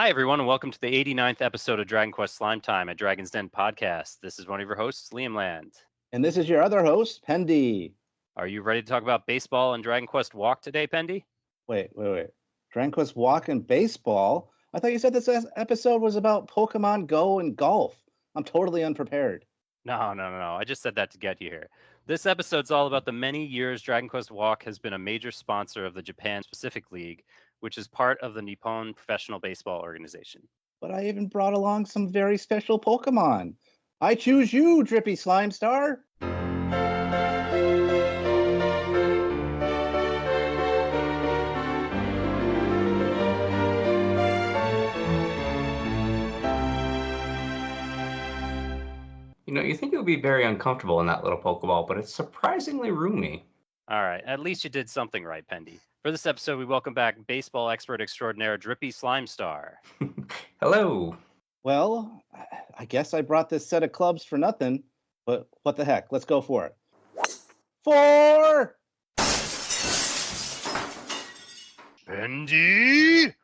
Hi, everyone, and welcome to the 89th episode of Dragon Quest Slime Time at Dragon's Den Podcast. This is one of your hosts, Liamland. And this is your other host, Pendy. Are you ready to talk about baseball and Dragon Quest Walk today, Pendy? Wait. Dragon Quest Walk and baseball? I thought you said this episode was about Pokemon Go and golf. I'm totally unprepared. No. I just said that to get you here. This episode's all about the many years Dragon Quest Walk has been a major sponsor of the Japan Pacific League, which is part of the Nippon Professional Baseball Organization. But I even brought along some very special Pokemon. I choose you, DrippySlimeStar. You think it would be very uncomfortable in that little Pokeball, but it's surprisingly roomy. All right, at least you did something right, Pendy. For this episode, we welcome back baseball expert extraordinaire DrippySlimeStar. Hello. Well, I guess I brought this set of clubs for nothing, but what the heck? Let's go for it. 4! Pendy!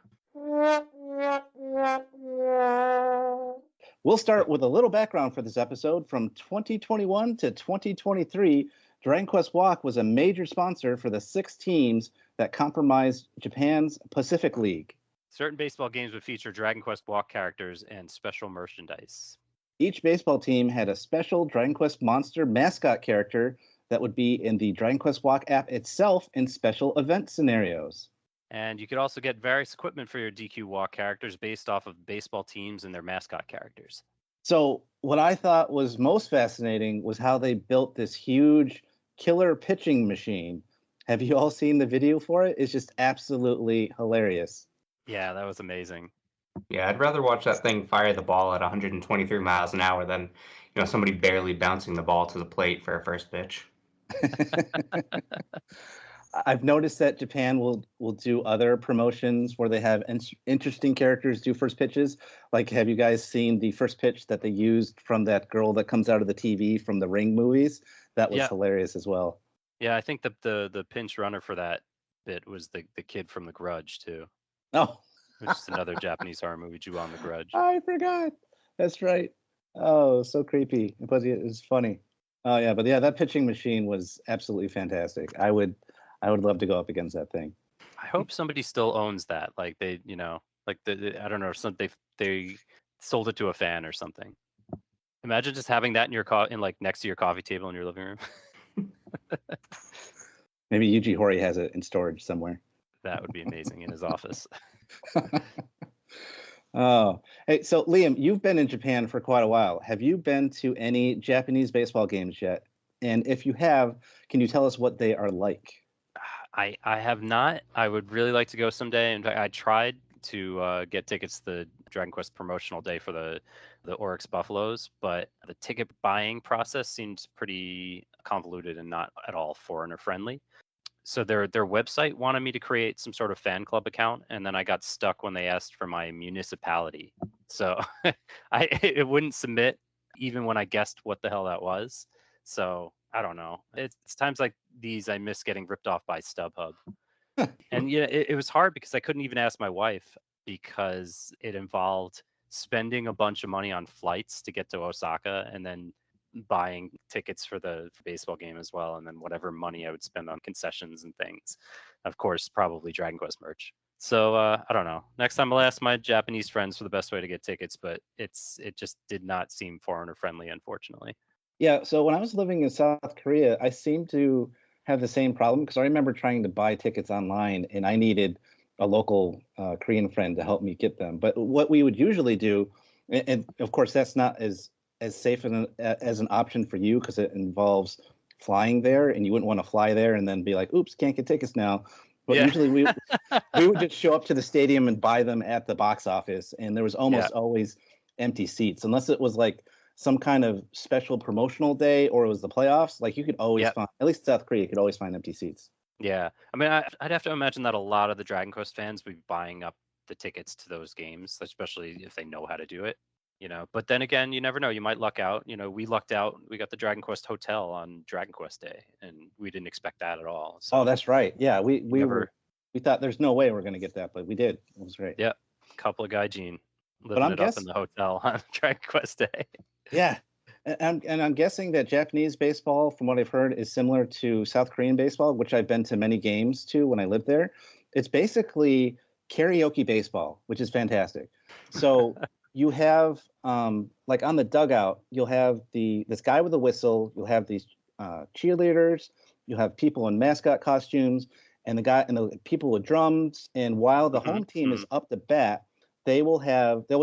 We'll start with a little background for this episode. From 2021 to 2023, Dragon Quest Walk was a major sponsor for the 6 teams that comprised Japan's Pacific League. Certain baseball games would feature Dragon Quest Walk characters and special merchandise. Each baseball team had a special Dragon Quest monster mascot character that would be in the Dragon Quest Walk app itself in special event scenarios. And you could also get various equipment for your DQ Walk characters based off of baseball teams and their mascot characters. So what I thought was most fascinating was how they built this huge killer pitching machine. Have you all seen the video for it? It's just absolutely hilarious. Yeah, that was amazing. Yeah, I'd rather watch that thing fire the ball at 123 miles an hour than, somebody barely bouncing the ball to the plate for a first pitch. I've noticed that Japan will do other promotions where they have interesting characters do first pitches. Like, have you guys seen the first pitch that they used from that girl that comes out of the TV from the Ring movies? That was hilarious as well. Yeah, I think the pinch runner for that bit was the kid from The Grudge, too. Oh. It's just another Japanese horror movie, Ju-on the Grudge. I forgot. That's right. Oh, so creepy. But it was funny. Oh, yeah. But yeah, that pitching machine was absolutely fantastic. I would love to go up against that thing. I hope somebody still owns that. Like they, I don't know, they sold it to a fan or something. Imagine just having that in your next to your coffee table in your living room. Maybe Yuji Horii has it in storage somewhere. That would be amazing in his office. Oh, hey, so Liam, you've been in Japan for quite a while. Have you been to any Japanese baseball games yet? And if you have, can you tell us what they are like? I have not. I would really like to go someday. In fact, I tried to get tickets to the Dragon Quest promotional day for the Orix Buffaloes, but the ticket buying process seems pretty convoluted and not at all foreigner friendly. So their website wanted me to create some sort of fan club account, and then I got stuck when they asked for my municipality. So it wouldn't submit even when I guessed what the hell that was. So I don't know. It's times like these I miss getting ripped off by StubHub. And it was hard because I couldn't even ask my wife because it involved spending a bunch of money on flights to get to Osaka and then buying tickets for the baseball game as well, and then whatever money I would spend on concessions and things. Of course, probably Dragon Quest merch. So I don't know. Next time I'll ask my Japanese friends for the best way to get tickets, but it just did not seem foreigner friendly, unfortunately. Yeah, so when I was living in South Korea, I seemed to have the same problem because I remember trying to buy tickets online and I needed a local Korean friend to help me get them. But what we would usually do, and of course that's not as safe as an option for you because it involves flying there, and you wouldn't want to fly there and then be like, oops, can't get tickets now. But usually we would just show up to the stadium and buy them at the box office, and there was almost always empty seats, unless it was like some kind of special promotional day or it was the playoffs. Like you could always find, at least South Korea, you could always find empty seats. Yeah, I mean, I'd have to imagine that a lot of the Dragon Quest fans would be buying up the tickets to those games, especially if they know how to do it. But then again, you never know. You might luck out. We lucked out. We got the Dragon Quest Hotel on Dragon Quest Day, and we didn't expect that at all. So that's right. Yeah, we thought there's no way we're going to get that, but we did. It was great. Yeah. Couple of gaijin But living it up in the hotel on Dragon Quest Day. Yeah. And I'm guessing that Japanese baseball, from what I've heard, is similar to South Korean baseball, which I've been to many games to when I lived there. It's basically karaoke baseball, which is fantastic. So you have like on the dugout, you'll have this guy with a whistle, you'll have these cheerleaders, you'll have people in mascot costumes, and the people with drums. And while the home team is up to bat, they will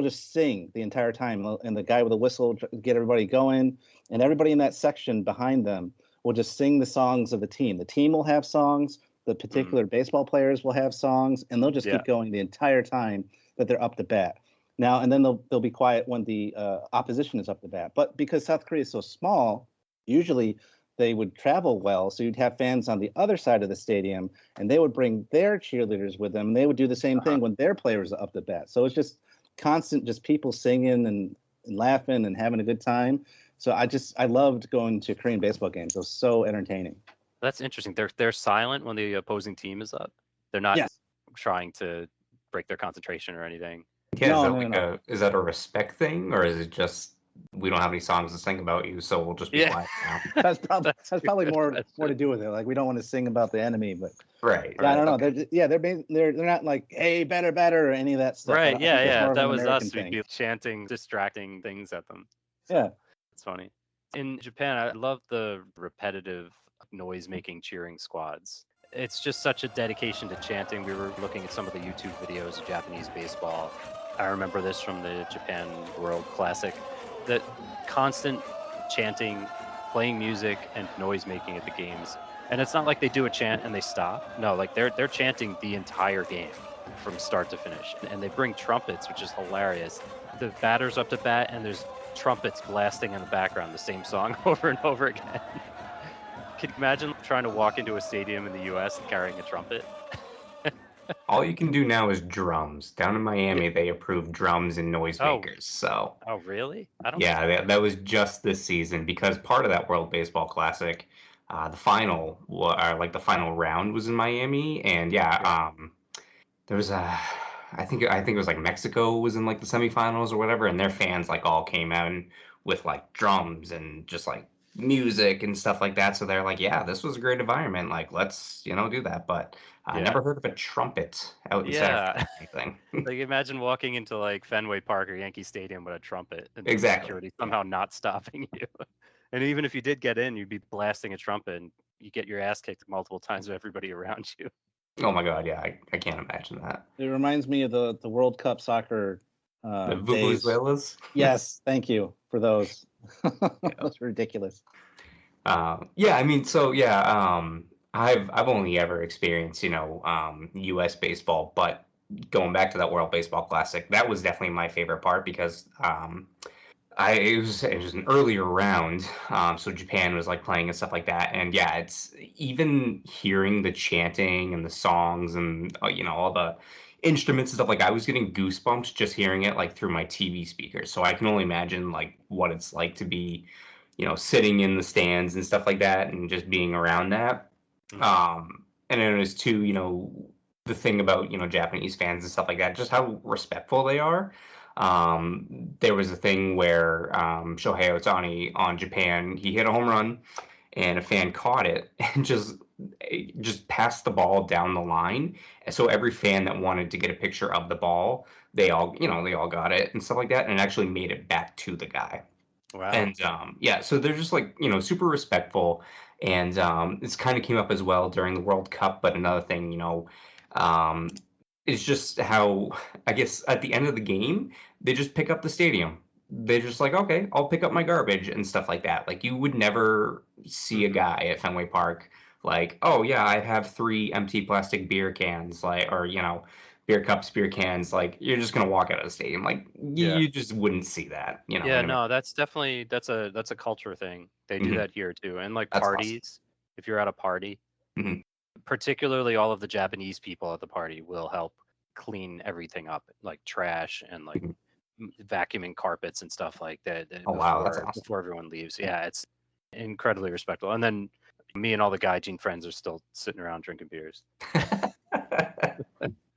just sing the entire time, and the guy with the whistle will get everybody going, and everybody in that section behind them will just sing the songs of the team. The team will have songs, the particular baseball players will have songs, and they'll just keep going the entire time that they're up to bat. Now, and then they'll be quiet when the opposition is up to bat. But because South Korea is so small, usually they would travel well, so you'd have fans on the other side of the stadium, and they would bring their cheerleaders with them, and they would do the same thing when their players are up to bat. So it's just constant, just people singing and laughing and having a good time. So I loved going to Korean baseball games. It was so entertaining. That's interesting. They're silent when the opposing team is up. They're not trying to break their concentration or anything. Yeah, is that a respect thing, or is it just we don't have any songs to sing about you, so we'll just be quiet now? That's probably more to do with it. Like, we don't want to sing about the enemy, but right. I don't know. Okay. They're not like, hey, better or any of that stuff. Right. Yeah. That was us. Thing. We'd be chanting, distracting things at them. Yeah. It's funny. In Japan, I love the repetitive noise-making cheering squads. It's just such a dedication to chanting. We were looking at some of the YouTube videos of Japanese baseball. I remember this from the Japan World Classic. The constant chanting, playing music, and noise making at the games. And it's not like they do a chant and they stop. No, like they're chanting the entire game from start to finish. And they bring trumpets, which is hilarious. The batter's up to bat, and there's trumpets blasting in the background, the same song over and over again. Can you imagine trying to walk into a stadium in the US and carrying a trumpet? All you can do now is drums. Down in Miami, they approve drums and noisemakers. So. Oh, really? That was just this season, because part of that World Baseball Classic, the final round was in Miami, and there was I think it was like Mexico was in like the semifinals or whatever, and their fans like all came out with like drums and just like music and stuff like that. So they're like, yeah, this was a great environment. Like, let's do that. But I never heard of a trumpet out in Center or anything. Like, imagine walking into like Fenway Park or Yankee Stadium with a trumpet and security somehow not stopping you. And even if you did get in, you'd be blasting a trumpet and you get your ass kicked multiple times with everybody around you. Oh my God, yeah, I can't imagine that. It reminds me of the World Cup soccer the Vuvuzelas. Yes, thank you for those. That's ridiculous. I've only ever experienced U.S. baseball, but going back to that World Baseball Classic, that was definitely my favorite part, because it was an earlier round, so Japan was like playing and stuff like that, and it's even hearing the chanting and the songs and all the instruments and stuff, like I was getting goosebumps just hearing it like through my TV speakers. So I can only imagine like what it's like to be sitting in the stands and stuff like that, and just being around that. And it was too, the thing about Japanese fans and stuff like that, just how respectful they are. There was a thing where Shohei Ohtani on Japan, he hit a home run, and a fan caught it and just passed the ball down the line. And so every fan that wanted to get a picture of the ball, they all got it and stuff like that, and actually made it back to the guy. Wow. And so they're just like, super respectful. And this kind of came up as well during the World Cup. But another thing, is just how, I guess, at the end of the game, they just pick up the stadium. They're just like, okay, I'll pick up my garbage and stuff like that. Like, you would never see a guy at Fenway Park like, oh yeah, I have 3 empty plastic beer cans, like, or beer cups, beer cans. Like, you're just gonna walk out of the stadium. Like, you just wouldn't see that. Yeah, no, that's definitely that's a culture thing. They do that here too, and like that's parties. Awesome. If you're at a party, particularly all of the Japanese people at the party will help clean everything up, like trash and like vacuuming carpets and stuff like that. Oh wow, that's awesome. Before everyone leaves. Yeah, it's incredibly respectful. And then me and all the gaijin friends are still sitting around drinking beers.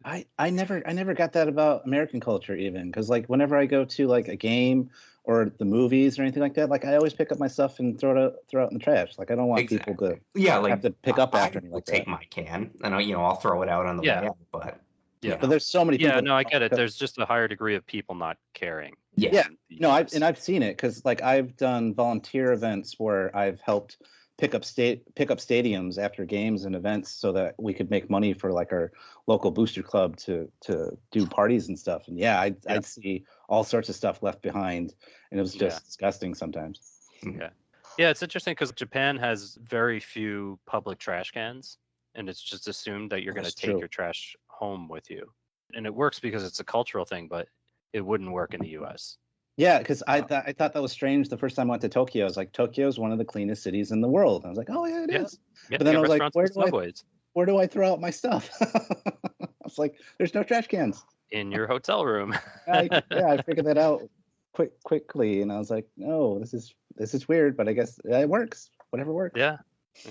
I never got that about American culture even, because like whenever I go to like a game or the movies or anything like that, like I always pick up my stuff and throw it in the trash. Like I don't want people Exactly. to Yeah, have like to pick up I after me will like take that. my can and I'll throw it out on the way Yeah. out, but Yeah. But there's so many Yeah, people no, I that get it. don't. There's just a higher degree of people not caring. yeah. Yeah, in the no, US. I've seen it because like I've done volunteer events where I've helped pick up stadiums after games and events so that we could make money for like our local booster club to do parties and stuff. And yeah, Yeah. I'd see all sorts of stuff left behind, and it was Yeah. just disgusting sometimes. Yeah. Yeah, it's interesting because Japan has very few public trash cans, and it's just assumed that you're going to That's take true. your trash home with you. And it works because it's a cultural thing, but it wouldn't work in the US. Yeah, because I thought that was strange the first time I went to Tokyo. I was like, Tokyo is one of the cleanest cities in the world. And I was like, oh yeah, it Yeah. is. Yeah, But then you I got was like, restaurants and subways where do I throw out my stuff? I was like, there's no trash cans. in your hotel room. I figured that out quickly, and I was like, no, this is weird, but I guess it works. Whatever works. Yeah.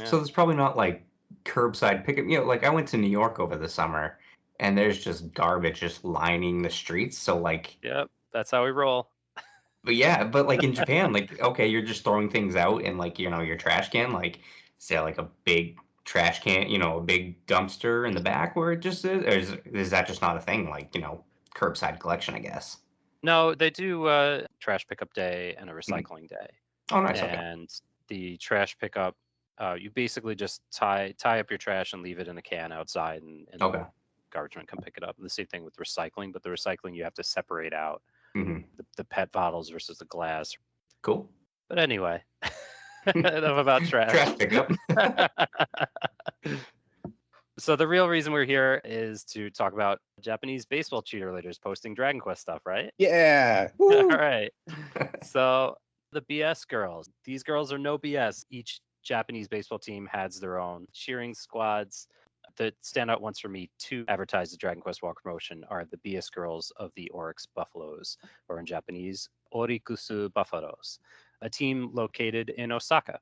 So there's probably not like curbside pickup. Like I went to New York over the summer and there's just garbage just lining the streets. So like, Yep. That's how we roll. but yeah, but like in Japan, like, okay, you're just throwing things out in like, your trash can, like say like a big trash can, a big dumpster in the back where it just is, or is that just not a thing? Like, curbside collection, I guess. No, they do trash pickup day and a Mhm. recycling day. Oh, nice. Okay. And the trash pickup, you basically just tie up your trash and leave it in a can outside, and Okay. the garbage man come pick it up. And the same thing with recycling, but the recycling you have to separate out hmm the PET bottles versus the glass. Cool. But anyway, enough about trash. Trash pickup. So the real reason we're here is to talk about Japanese baseball cheerleaders posting Dragon Quest stuff, right? Yeah. All Woo! right. So the BsGirls. These girls are no BS. Each Japanese baseball team has their own cheering squads. The standout ones for me to advertise the Dragon Quest Walk promotion are the BsGirls of the Orix Buffaloes, or in Japanese, Orix Buffaloes, a team located in Osaka.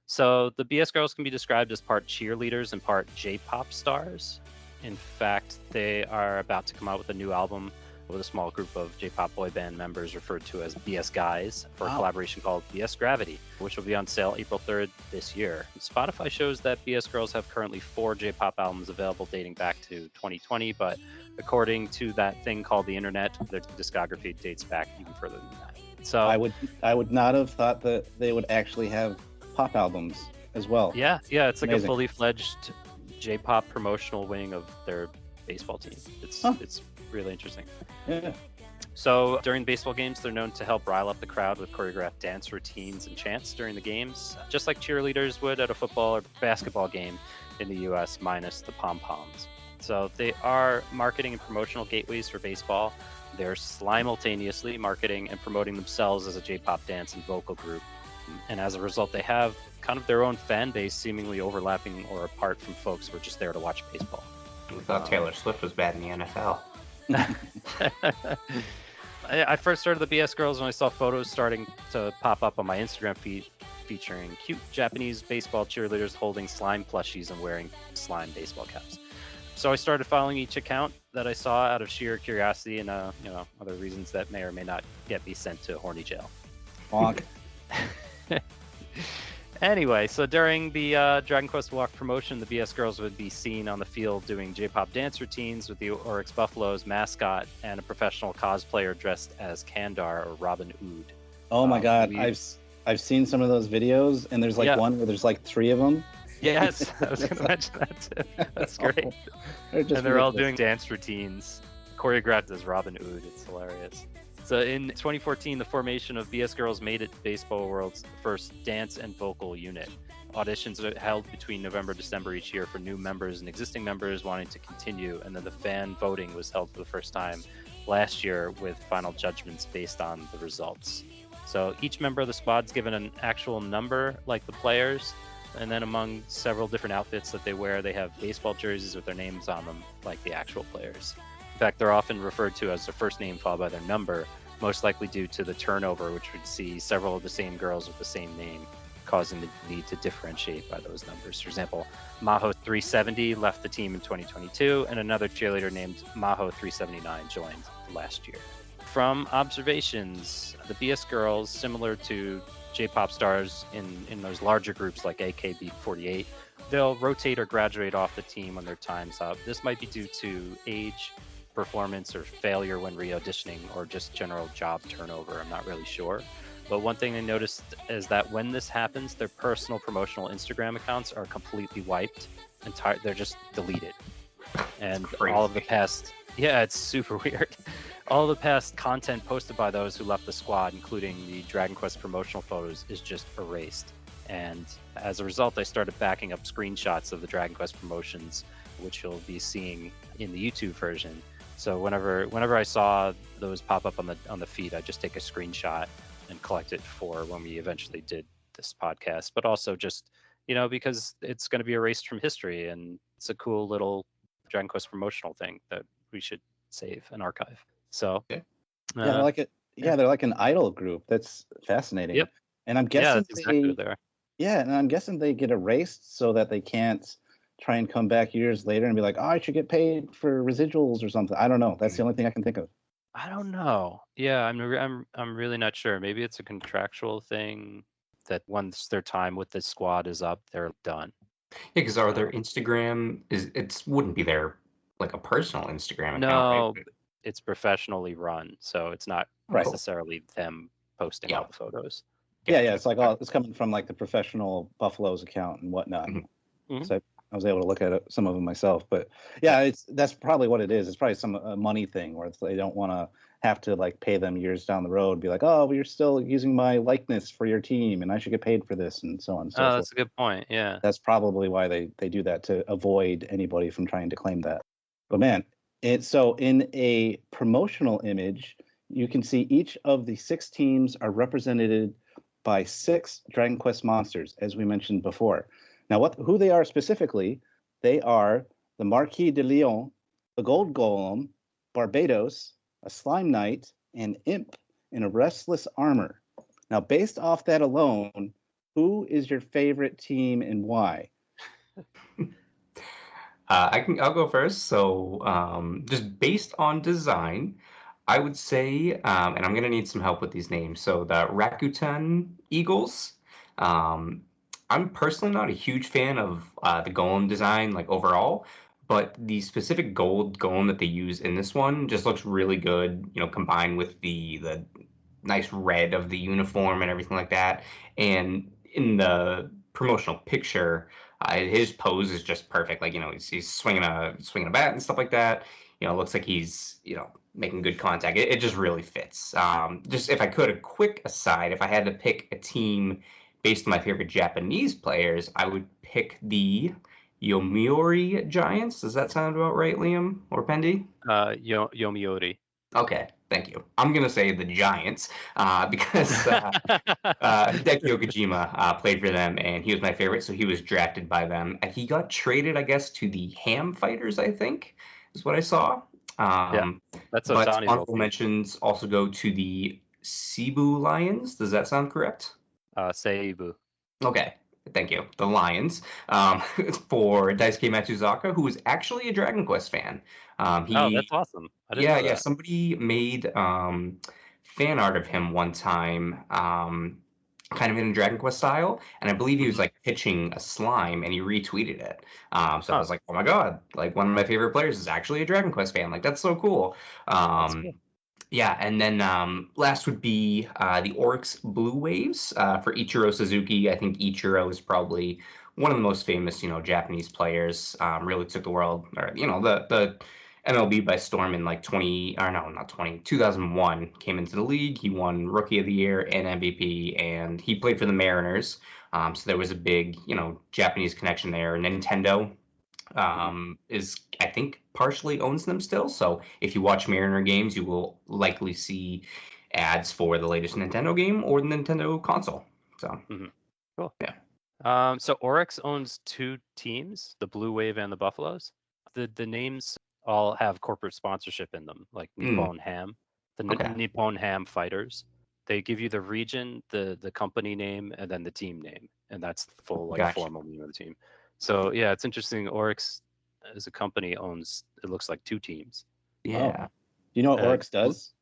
So the BsGirls can be described as part cheerleaders and part J-pop stars. In fact, they are about to come out with a new album with a small group of J-pop boy band members referred to as BS Guys for a collaboration called BS Gravity, which will be on sale April 3rd this year. Spotify shows that BsGirls have currently 4 J-pop albums available dating back to 2020, but according to that thing called the internet, their discography dates back even further than that. So I would not have thought that they would actually have pop albums as well. yeah, it's like Amazing. a fully fledged J-pop promotional wing of their baseball team. It's really interesting. Yeah. So during baseball games, they're known to help rile up the crowd with choreographed dance routines and chants during the games, just like cheerleaders would at a football or basketball game in the US, minus the pom-poms. So they are marketing and promotional gateways for baseball. They're simultaneously marketing and promoting themselves as a J-pop dance and vocal group. And as a result, they have kind of their own fan base, seemingly overlapping or apart from folks who are just there to watch baseball. We thought Taylor Swift was bad in the NFL. I first started the BsGirls when I saw photos starting to pop up on my Instagram feed featuring cute Japanese baseball cheerleaders holding slime plushies and wearing slime baseball caps. So I started following each account that I saw out of sheer curiosity and other reasons that may or may not get me sent to horny jail. Bonk. Anyway, so during the Dragon Quest Walk promotion, the BsGirls would be seen on the field doing J-pop dance routines with the Orix Buffaloes mascot and a professional cosplayer dressed as Kandar or Robbin Oods. Oh my God, I've seen some of those videos, and there's like one where there's like 3 of them. Yes, I was going to mention that too. That's great. They're all doing dance routines, choreographed as Robbin Oods. It's hilarious. So in 2014, the formation of BsGirls made it Baseball World's first dance and vocal unit. Auditions are held between November and December each year for new members and existing members wanting to continue, and then the fan voting was held for the first time last year with final judgments based on the results. So each member of the squad's given an actual number like the players, and then among several different outfits that they wear, they have baseball jerseys with their names on them like the actual players. In fact, they're often referred to as their first name followed by their number, most likely due to the turnover, which would see several of the same girls with the same name causing the need to differentiate by those numbers. For example, Maho370 left the team in 2022, and another cheerleader named Maho379 joined last year. From observations, the BsGirls, similar to J-pop stars in those larger groups like AKB48, they'll rotate or graduate off the team when their time's up. This might be due to age, performance, or failure when re-auditioning, or just general job turnover. I'm not really sure. But one thing I noticed is that when this happens, their personal promotional Instagram accounts are completely wiped. They're just deleted. And all of the past... Yeah, it's super weird. All the past content posted by those who left the squad, including the Dragon Quest promotional photos, is just erased. And as a result, I started backing up screenshots of the Dragon Quest promotions, which you'll be seeing in the YouTube version. So whenever I saw those pop up on the feed, I just take a screenshot and collect it for when we eventually did this podcast. But also just, because it's going to be erased from history, and it's a cool little Dragon Quest promotional thing that we should save and archive. So yeah, I like it. Yeah, they're like an idol group. That's fascinating. Yep. And I'm guessing that's exactly what they are. Yeah, and I'm guessing they get erased so that they can't try and come back years later and be like, oh, I should get paid for residuals or something. I don't know. That's the only thing I can think of. I don't know. Yeah, I'm really not sure. Maybe it's a contractual thing that once their time with the squad is up, they're done. Yeah, because are their Instagram it wouldn't be their like a personal Instagram account, No, right? it's professionally run, so it's not necessarily them posting all the photos. Yeah, it's like it's coming from like the professional Buffaloes account and whatnot. Mm-hmm. So I was able to look at some of them myself, but yeah, that's probably what it is. It's probably some money thing where they don't want to have to like pay them years down the road, be like, oh, well, you're still using my likeness for your team, and I should get paid for this, and so on and so forth. That's a good point. Yeah, that's probably why they do that, to avoid anybody from trying to claim that. But man, so in a promotional image, you can see each of the 6 teams are represented by 6 Dragon Quest monsters, as we mentioned before. Now, who they are specifically, they are the Marquis de Leon, the Gold Golem, Barbados, a Slime Knight, and Imp in a Restless Armor. Now, based off that alone, who is your favorite team and why? I'll go first. So, just based on design, I would say, and I'm gonna need some help with these names. So the Rakuten Eagles. I'm personally not a huge fan of the golem design, like overall, but the specific gold golem that they use in this one just looks really good. Combined with the nice red of the uniform and everything like that. And in the promotional picture, his pose is just perfect. Like he's swinging a bat and stuff like that. It looks like he's making good contact. It just really fits. Just if I could, a quick aside, if I had to pick a team based on my favorite Japanese players, I would pick the Yomiuri Giants. Does that sound about right, Liam or Pendy? Yomiuri. Okay, thank you. I'm gonna say the Giants because Hideki Okajima played for them, and he was my favorite, so he was drafted by them. And he got traded, I guess, to the Ham Fighters, I think, is what I saw. That's but Otani's honorable mentions also go to the Cebu Lions. Does that sound correct? Seibu. Okay, thank you. The Lions for Daisuke Matsuzaka, who was actually a Dragon Quest fan. That's awesome. I didn't know that. Somebody made fan art of him one time, kind of in a Dragon Quest style, and I believe he was like pitching a slime, and he retweeted it. So I was like, oh my god, like one of my favorite players is actually a Dragon Quest fan. Like that's so cool. That's cool. Yeah, and then last would be the Orix Blue Waves for Ichiro Suzuki. I think Ichiro is probably one of the most famous, Japanese players. Really took the world, or the MLB by storm in like 2001. Came into the league. He won Rookie of the Year and MVP, and he played for the Mariners. So there was a big, Japanese connection there. Nintendo is, I think, partially owns them still. So if you watch Mariner games, you will likely see ads for the latest Nintendo game or the Nintendo console. So cool. Yeah. So Orix owns 2 teams, the Blue Wave and the Buffaloes. The names all have corporate sponsorship in them, like Nippon Ham, the Nippon Ham Fighters, they give you the region, the company name, and then the team name, and that's the full like Gotcha. formal name of the team. So yeah, it's interesting. Orix as a company owns, it looks like 2 teams. Yeah. Do you know what Uh, Orix does?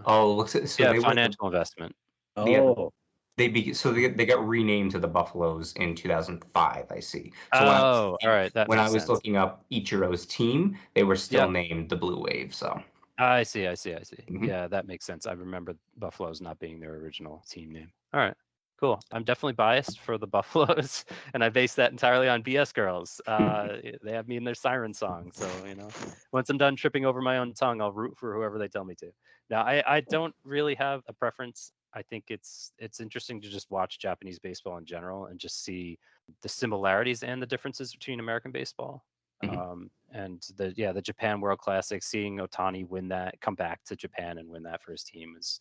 Looks so Yeah, they were financial investment. Oh, they got renamed to the Buffaloes in 2005. I see. So Oh, all right, that when I makes was sense. looking up Ichiro's team, they were still Yep. named the Blue Wave. So I see. Mhm. Yeah, that makes sense. I remember Buffaloes not being their original team name. All right, cool. I'm definitely biased for the Buffaloes, and I base that entirely on BsGirls. They have me in their siren song, so once I'm done tripping over my own tongue, I'll root for whoever they tell me to. Now, I don't really have a preference. I think it's interesting to just watch Japanese baseball in general and just see the similarities and the differences between American baseball. Mhm. And the Japan World Classic, seeing Otani win that, come back to Japan and win that for his team was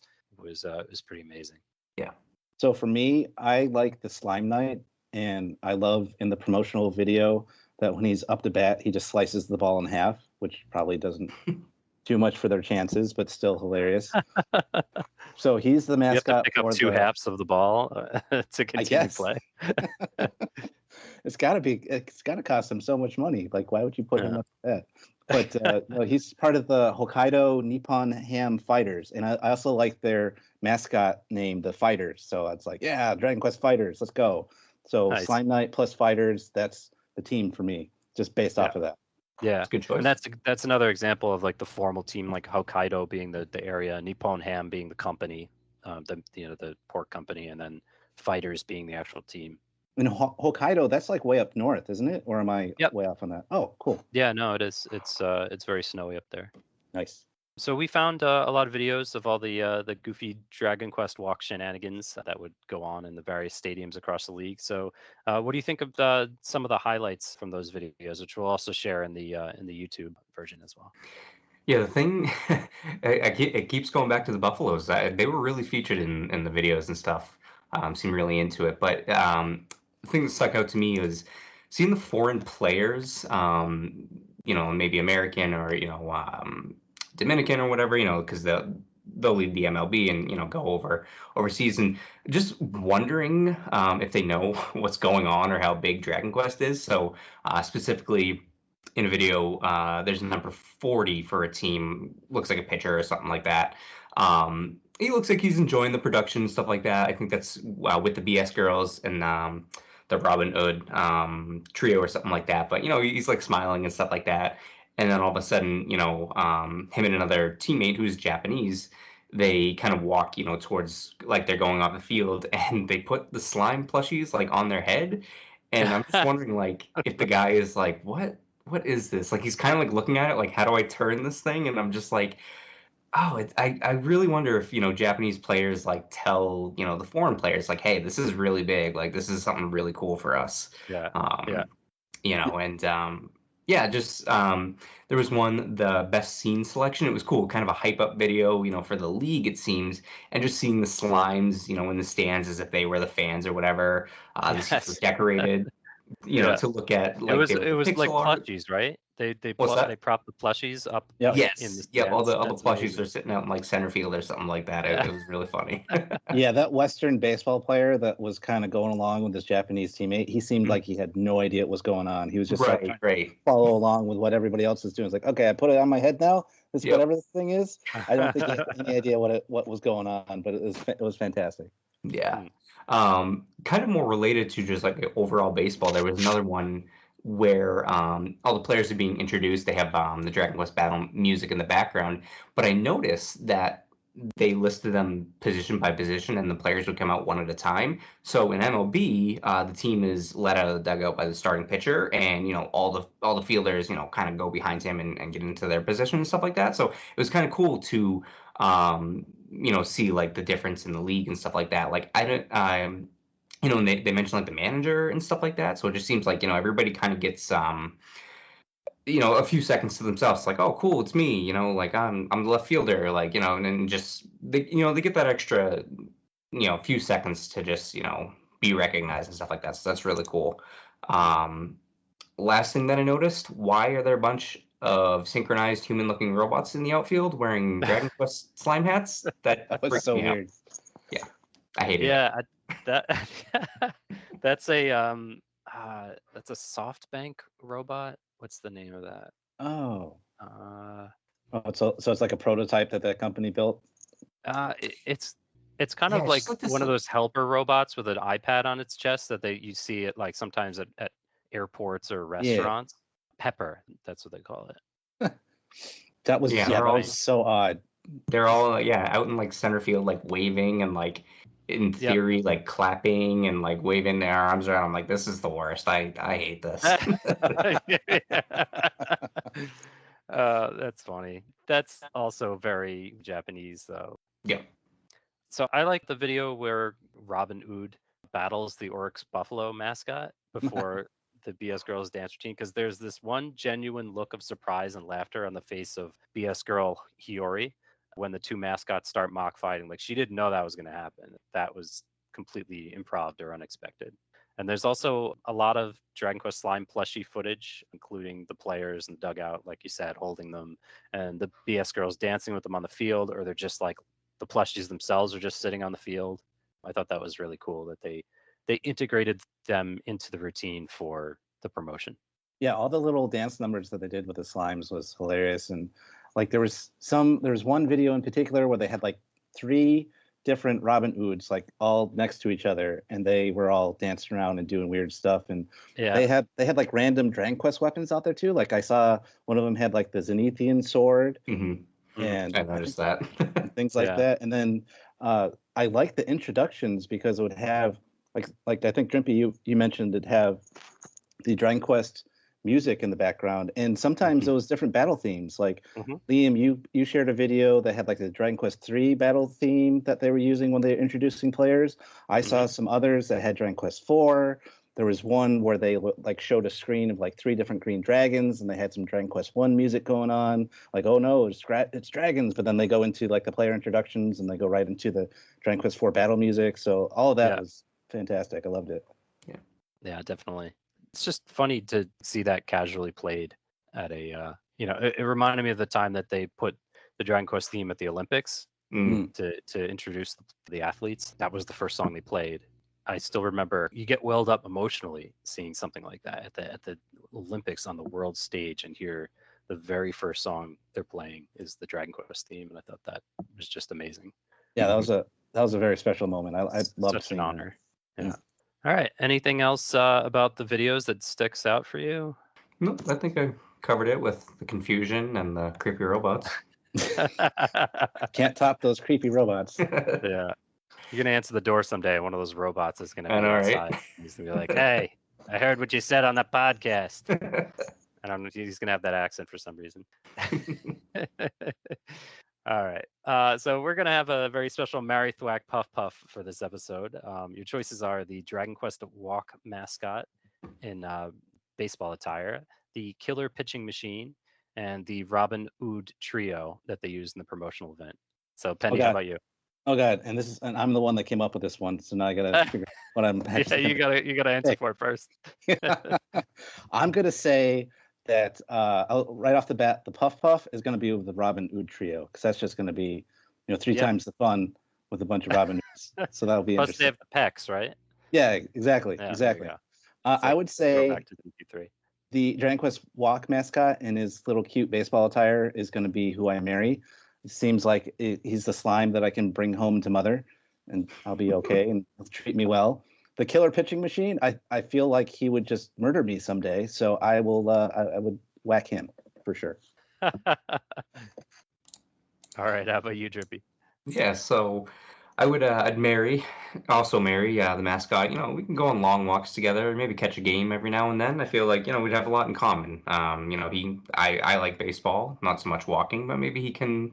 pretty amazing. yeah. so for me, I like the Slime Night, and I love in the promotional video that when he's up to bat, he just slices the ball in half, which probably doesn't too much for their chances, but still hilarious. So he's the You have to mascot pick up for 2 the. halves of the ball to I continue guess play. it's got to cost him so much money. Like, why would you put him Yeah. up to that? But no, he's part of the Hokkaido Nippon Ham Fighters, and I also like their mascot name, the Fighters. So it's like, yeah, Dragon Quest Fighters, let's go. So Nice. Slime Knight plus Fighters, that's the team for me, just based off of that. Yeah, It's a good choice. and that's another example of like the formal team, like Hokkaido being the area, Nippon Ham being the company, the pork company, and then Fighters being the actual team. And Hokkaido, that's like way up north, isn't it? Or am I Yep. way off on that? Oh, cool. Yeah, no, it is. It's very snowy up there. Nice. So we found a lot of videos of all the goofy Dragon Quest walk shenanigans that would go on in the various stadiums across the league. So, what do you think of some of the highlights from those videos, which we'll also share in the YouTube version as well? Yeah, the thing it keeps going back to the Buffaloes. They were really featured in the videos and stuff. Seemed really into it. But the thing that stuck out to me was seeing the foreign players. Maybe American or Dominican or whatever. Because they'll leave the MLB and go overseas, and just wondering if they know what's going on or how big Dragon Quest is. So specifically in a video, there's a number 40 for a team, looks like a pitcher or something like that. He looks like he's enjoying the production and stuff like that. I think that's with the BsGirls and the Robbin Oods trio or something like that. But he's like smiling and stuff like that. And then all of a sudden, him and another teammate who's Japanese, they kind of walk, towards like they're going off the field, and they put the slime plushies like on their head. And I'm just wondering, like, if the guy is like, what is this? Like, he's kind of like looking at it, like, how do I turn this thing? And I'm just like, oh, I really wonder if, Japanese players like tell, the foreign players, like, hey, this is really big. Like, this is something really cool for us. Yeah, Um, and yeah, just there was one, the best scene selection. It was cool, kind of a hype up video, for the league, it seems, and just seeing the slimes, in the stands as if they were the fans or whatever. The seats were yes, decorated, yeah. to look at It like was they were it was like pixel art. plushies, right? What's that? They prop the plushies up Yep. in the Yes. Yep. All stands. the That's plushies amazing. are sitting out in like center field or something like that. It was really funny. Yeah, that Western baseball player that was kind of going along with his Japanese teammate, he seemed like he had no idea what was going on. He was just like trying to Right. follow along with what everybody else is doing. It's like, okay, I put it on my head now. This Yep. whatever this thing is. I don't think he had any idea what was going on, but it was fantastic. Yeah. Hmm. Kind of more related to just like overall baseball. There was another one where all the players are being introduced. They have the Dragon Quest battle music in the background, but I noticed that they listed them position by position, and the players would come out one at a time. So in MLB, the team is let out of the dugout by the starting pitcher, and all the fielders kind of go behind him and get into their position and stuff like that. So it was kind of cool to see like the difference in the league and stuff like that. Like I don't and they mentioned like the manager and stuff like that. So it just seems like, everybody kind of gets a few seconds to themselves. Like, oh cool, it's me, like I'm the left fielder, like, and then just they get that extra, few seconds to just, be recognized and stuff like that. So that's really cool. Um Last thing that I noticed, why are there a bunch of synchronized human-looking robots in the outfield wearing Dragon Quest slime hats? That That was freaked so me out. weird. Yeah, I hated it. Yeah, that that's a SoftBank robot. What's the name of that? Oh. Uh, So it's like a prototype that that company built. it's kind Yeah, of it's like just like this. one of those helper robots with an iPad on its chest that you see it like sometimes at airports or Yeah. restaurants. Pepper, that's what they call it. That was Yeah, that was so odd. they're all out in like center field, like waving and like in Yep. theory like clapping and like waving their arms around. I'm like, this is the worst. I hate this. That's funny. That's also very Japanese, though. Yeah. So I like the video where Robbin Ood battles the Orix Buffalo mascot before the BsGirls dance routine because there's this one genuine look of surprise and laughter on the face of BS girl Hiyori when the two mascots start mock fighting. Like she didn't know that was going to happen. That was completely improv or unexpected. And there's also a lot of Dragon Quest Slime plushie footage, including the players in the dugout, like you said, holding them, and the BS girls dancing with them on the field, or they're just like the plushies themselves are just sitting on the field. I thought that was really cool that they integrated them into the routine for the promotion. Yeah, all the little dance numbers that they did with the slimes was hilarious. And like there was one video in particular where they had like 3 different Robbin Oods like all next to each other, and they were all dancing around and doing weird stuff. And Yeah. they had like random Dragon Quest weapons out there too. Like I saw one of them had like the Zenithian sword. And I noticed that. things like that. And then I like the introductions because it would have like I think Drippy, you mentioned it have the Dragon Quest music in the background, and sometimes those different battle themes. Like Liam, you shared a video that had like the Dragon Quest 3 battle theme that they were using when they were introducing players. I saw some others that had Dragon Quest 4. There was one where they like showed a screen of like 3 different green dragons, and they had some Dragon Quest 1 music going on. Like, oh no, it's dragons, but then they go into like the player introductions, and they go right into the Dragon Quest 4 battle music. So all of that was fantastic. I loved it. Yeah, definitely. It's just funny to see that casually played at a it reminded me of the time that they put the Dragon Quest theme at the Olympics to introduce the athletes. That was the first song they played. I still remember you get welled up emotionally seeing something like that at the Olympics on the world stage and hear the very first song they're playing is the Dragon Quest theme, and I thought that was just amazing. Yeah, that was a very special moment. I loved Such seeing an honor. That. Yeah. All right. Anything else about the videos that sticks out for you? Nope, I think I covered it with the confusion and the creepy robots. Can't top those creepy robots. Yeah. You're going to answer the door someday. One of those robots is going to be outside. Right? He's going to be like, hey, I heard what you said on the podcast. And he's going to have that accent for some reason. All right. So we're going to have a very special Mary Thwack Puff Puff for this episode. Your choices are the Dragon Quest Walk mascot in baseball attire, the Killer Pitching Machine, and the Robbin Ood trio that they used in the promotional event. So, Penny, how about you? Oh God! And I'm the one that came up with this one, so now I gotta figure out what I'm. Yeah, you gotta answer for it first. I'm gonna say that right off the bat, the Puff Puff is gonna be with the Robbin Ood trio because that's just gonna be 3 times the fun with a bunch of Robbin Oods. So that'll be Plus interesting. they have the pecs, right? Yeah, exactly. I would say back to DP3. The Dragon Quest Walk mascot in his little cute baseball attire is going to be who I marry. It seems like he's the slime that I can bring home to mother, and I'll be okay, and he'll treat me well. The Killer Pitching Machine, I feel like he would just murder me someday, so I would whack him for sure. All right, how about you, Drippy? Yeah, so I'd also marry the mascot. We can go on long walks together, maybe catch a game every now and then. I feel like we'd have a lot in common. I like baseball, not so much walking, but maybe he can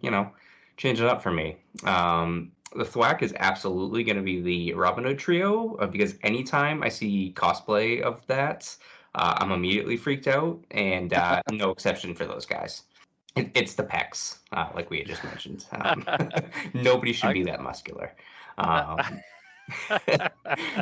change it up for me. The Thwack is absolutely going to be the Robin Hood trio because anytime I see cosplay of that, I'm immediately freaked out, and no exception for those guys. It's the pecs, like we had just mentioned. Nobody should be that muscular.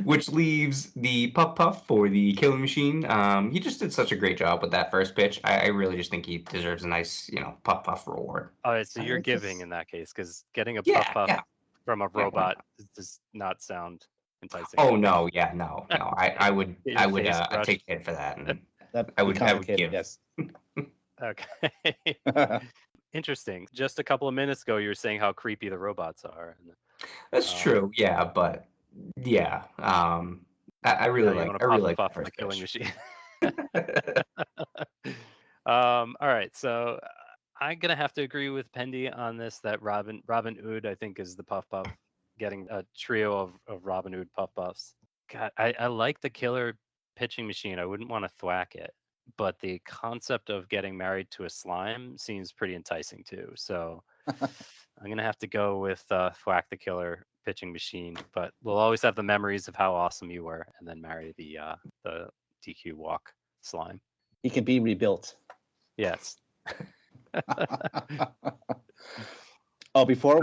Which leaves the Puff Puff for the Killing Machine. He just did such a great job with that first pitch. I really just think he deserves a nice, Puff Puff reward. All right, so you're giving in that case because getting a Puff Puff from a robot does not sound enticing. Oh no, yeah, no. I would take a hit for that, and I would give. Yes. Okay. Interesting. Just a couple of minutes ago, you were saying how creepy the robots are. That's true. Yeah, but yeah, I really like puff the killing machine. All right, so I'm gonna have to agree with Pendy on this. That Robbin Ood, I think, is the puff, getting a trio of Robbin Ood puffs. God, I like the killer pitching machine. I wouldn't want to thwack it, but the concept of getting married to a slime seems pretty enticing too. So I'm gonna have to go with thwack the killer pitching machine. But we'll always have the memories of how awesome you were, and then marry the DQ walk slime. He can be rebuilt. Yes. Oh, before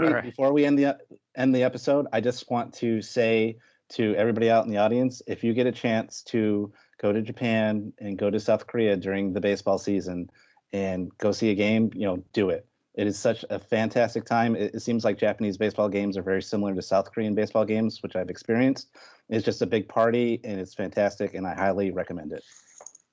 we end the episode, I just want to say to everybody out in the audience, if you get a chance to go to Japan and go to South Korea during the baseball season and go see a game, do it. It is such a fantastic time. It seems like Japanese baseball games are very similar to South Korean baseball games, which I've experienced. It's just a big party, and it's fantastic, and I highly recommend it.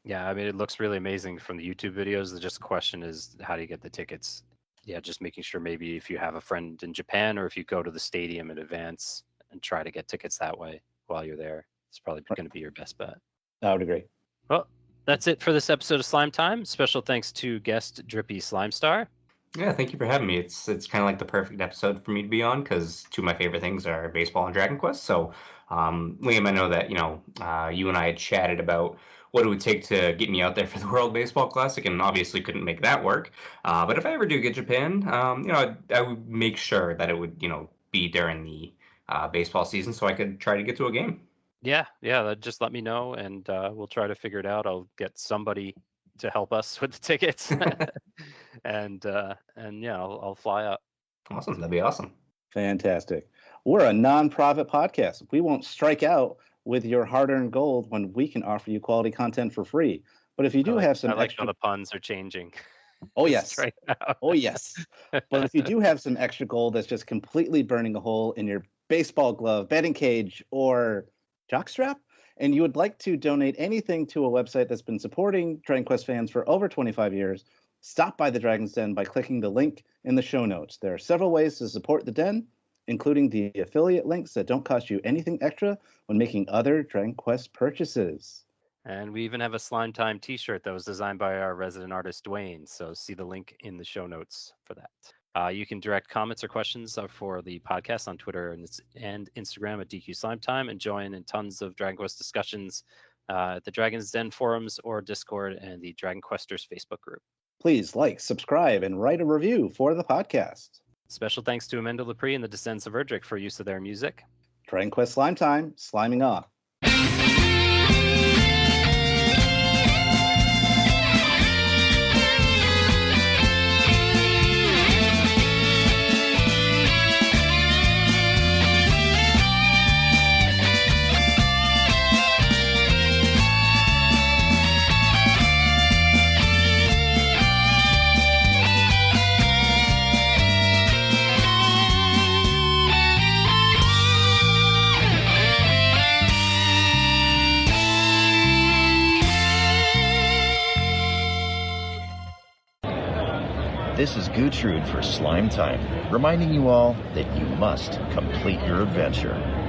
Yeah, I mean, it looks really amazing from the YouTube videos. The just question is, how do you get the tickets? Yeah, just making sure maybe if you have a friend in Japan, or if you go to the stadium in advance and try to get tickets that way while you're there, it's probably going to be your best bet. I would agree. Well, that's it for this episode of Slime Time. Special thanks to guest DrippySlimeStar. Yeah, thank you for having me. It's kind of like the perfect episode for me to be on, because two of my favorite things are baseball and Dragon Quest. So, Liam, I know that you and I had chatted about what it would take to get me out there for the World Baseball Classic, and obviously couldn't make that work. But if I ever do get Japan, I would make sure that it would be during the baseball season, so I could try to get to a game. Yeah, just let me know, and we'll try to figure it out. I'll get somebody to help us with the tickets, and yeah, I'll fly up. Awesome, that'd be awesome. Fantastic. We're a non-profit podcast. We won't strike out with your hard-earned gold when we can offer you quality content for free. But if you do have some I like extra, how the puns are changing. Oh yes, oh yes. But if you do have some extra gold that's just completely burning a hole in your baseball glove, batting cage, or jockstrap, and you would like to donate anything to a website that's been supporting Dragon Quest fans for over 25 years, stop by the Dragon's Den by clicking the link in the show notes. There are several ways to support the Den, including the affiliate links that don't cost you anything extra when making other Dragon Quest purchases. And we even have a Slime Time t-shirt that was designed by our resident artist, Dwayne. So see the link in the show notes for that. You can direct comments or questions for the podcast on Twitter and Instagram at DQ Slime Time, and join in tons of Dragon Quest discussions at the Dragon's Den forums or Discord and the Dragon Questers Facebook group. Please like, subscribe, and write a review for the podcast. Special thanks to Amanda Lepre and the Descendants of Erdrick for use of their music. Dragon Quest Slime Time, sliming off. This is Gertrude for Slime Time, reminding you all that you must complete your adventure.